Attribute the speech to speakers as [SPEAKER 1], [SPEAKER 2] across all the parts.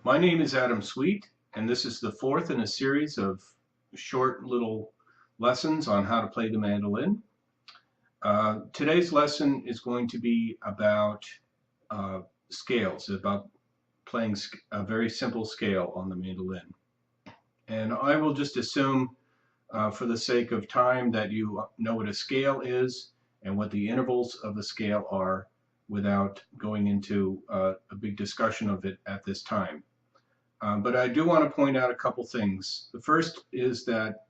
[SPEAKER 1] My name is Adam Sweet, and this is the fourth in a series of short little lessons on how to play the mandolin. Today's lesson is going to be about scales, about playing a very simple scale on the mandolin. And I will just assume, for the sake of time, that you know what a scale is and what the intervals of the scale are without going into a big discussion of it at this time. But I do want to point out a couple things. The first is that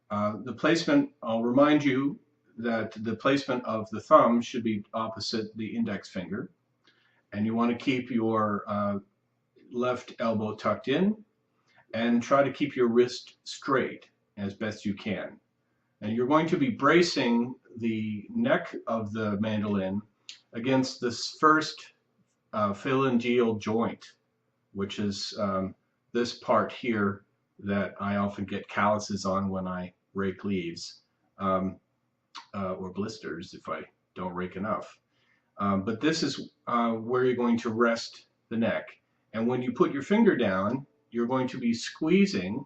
[SPEAKER 1] the placement, I'll remind you that the placement of the thumb should be opposite the index finger. And you want to keep your left elbow tucked in and try to keep your wrist straight as best you can. And you're going to be bracing the neck of the mandolin against this first phalangeal joint, which is this part here that I often get calluses on when I rake leaves, or blisters if I don't rake enough. But this is where you're going to rest the neck. And when you put your finger down, you're going to be squeezing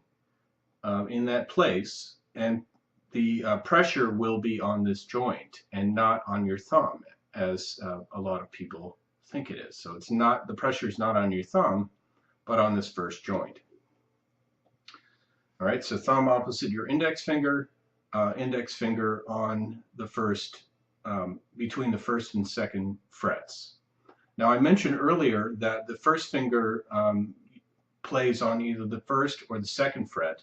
[SPEAKER 1] in that place, and the pressure will be on this joint and not on your thumb, as a lot of people think it is. So it's not, the pressure is not on your thumb, but on this first joint. All right, so thumb opposite your index finger on the first, between the first and second frets. Now I mentioned earlier that the first finger plays on either the first or the second fret.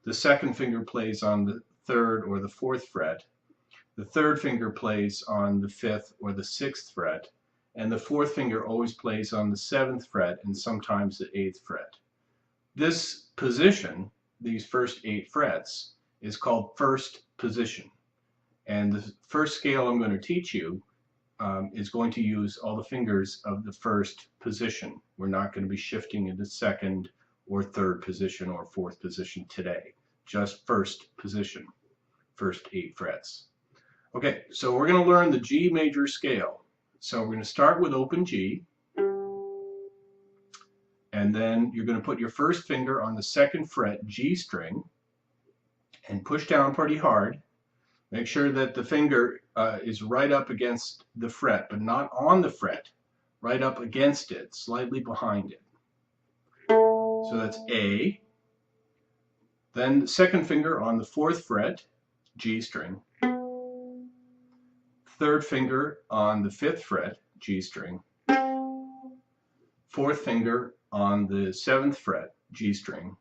[SPEAKER 1] The second finger plays on the third or the fourth fret. The third finger plays on the fifth or the sixth fret. And the fourth finger always plays on the seventh fret and sometimes the eighth fret. This position, these first 8 frets, is called first position. And the first scale I'm going to teach you is going to use all the fingers of the first position. We're not going to be shifting into second or third position or fourth position today. Just first position, first 8 frets. Okay, so we're going to learn the G major scale. So we're going to start with open G, and then you're going to put your first finger on the second fret G string and push down pretty hard. Make sure that the finger is right up against the fret, but not on the fret, right up against it, slightly behind it. So that's A. Then the second finger on the fourth fret, G string. Third finger on the fifth fret, G string. Fourth finger on the seventh fret, G string.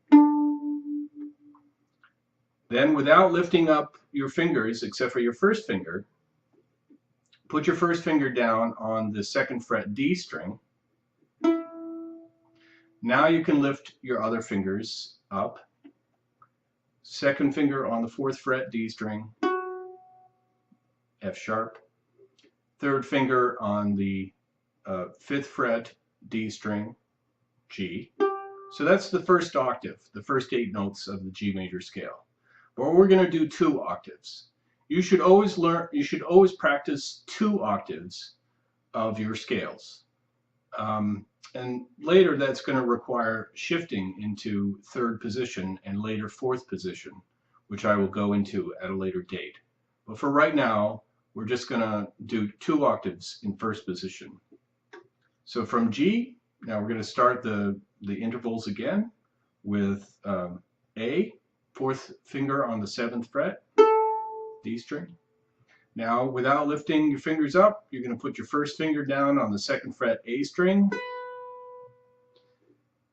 [SPEAKER 1] Then, without lifting up your fingers, except for your first finger, put your first finger down on the second fret, D string. Now you can lift your other fingers up. Second finger on the fourth fret, D string, F sharp. Third finger on the fifth fret, D string, G. So that's the first octave, the first 8 notes of the G major scale. But we're going to do 2 octaves. You should always practice 2 octaves of your scales. And later that's going to require shifting into third position and later fourth position, which I will go into at a later date. But for right now, we're just going to do 2 octaves in first position. So from G, now we're going to start the intervals again with A, fourth finger on the 7th fret, D string. Now, without lifting your fingers up, you're going to put your first finger down on the 2nd fret, A string.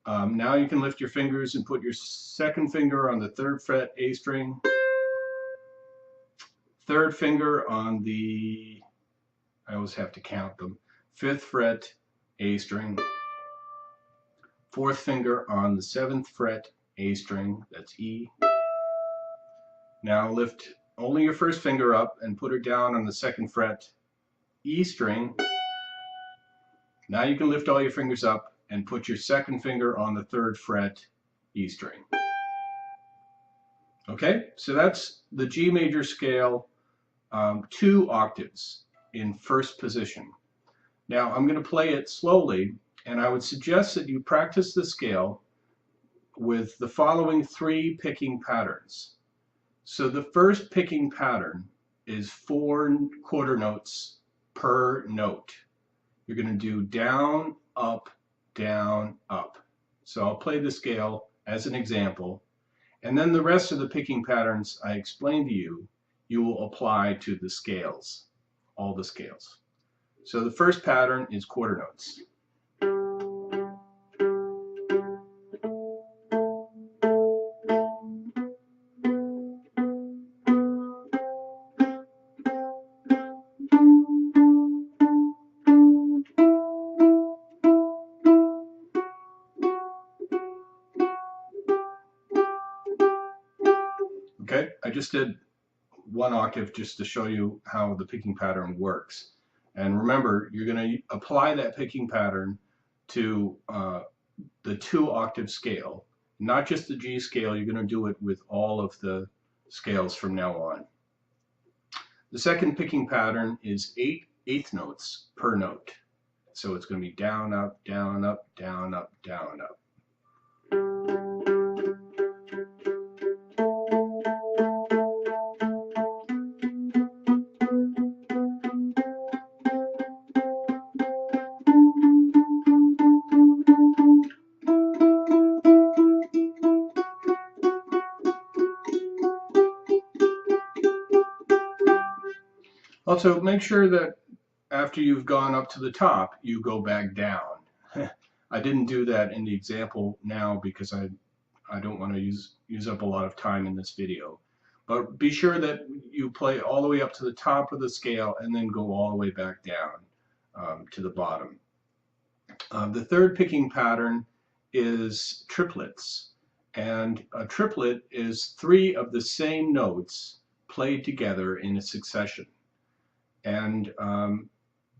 [SPEAKER 1] Now you can lift your fingers and put your second finger on the 3rd fret, A string. Third finger on the, I always have to count them, 5th fret, A string. Fourth finger on the 7th fret, A string, that's E. Now lift only your first finger up and put it down on the 2nd fret, E string. Now you can lift all your fingers up and put your second finger on the 3rd fret, E string. Okay, so that's the G major scale, 2 octaves in first position. Now I'm going to play it slowly And I would suggest that you practice the scale with the following 3 picking patterns. So the first picking pattern is 4 quarter notes per note. You're going to do down, up, down, up. So I'll play the scale as an example, and then the rest of the picking patterns I explained to you, you will apply to the scales, all the scales. So the first pattern is quarter notes. Okay, I just did 1 octave just to show you how the picking pattern works. And remember, you're going to apply that picking pattern to the 2 octave scale, not just the G scale. You're going to do it with all of the scales from now on. The second picking pattern is 8 eighth notes per note. So it's going to be down, up, down, up, down, up, down, up. Also, make sure that after you've gone up to the top, you go back down. I didn't do that in the example now because I don't want to use up a lot of time in this video. But be sure that you play all the way up to the top of the scale and then go all the way back down to the bottom. The third picking pattern is triplets. And a triplet is 3 of the same notes played together in a succession. And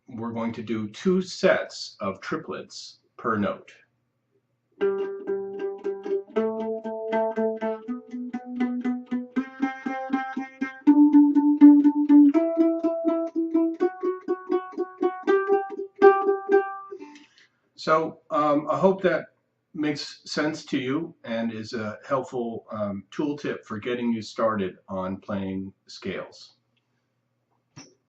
[SPEAKER 1] we're going to do 2 sets of triplets per note. So I hope that makes sense to you and is a helpful tool tip for getting you started on playing scales.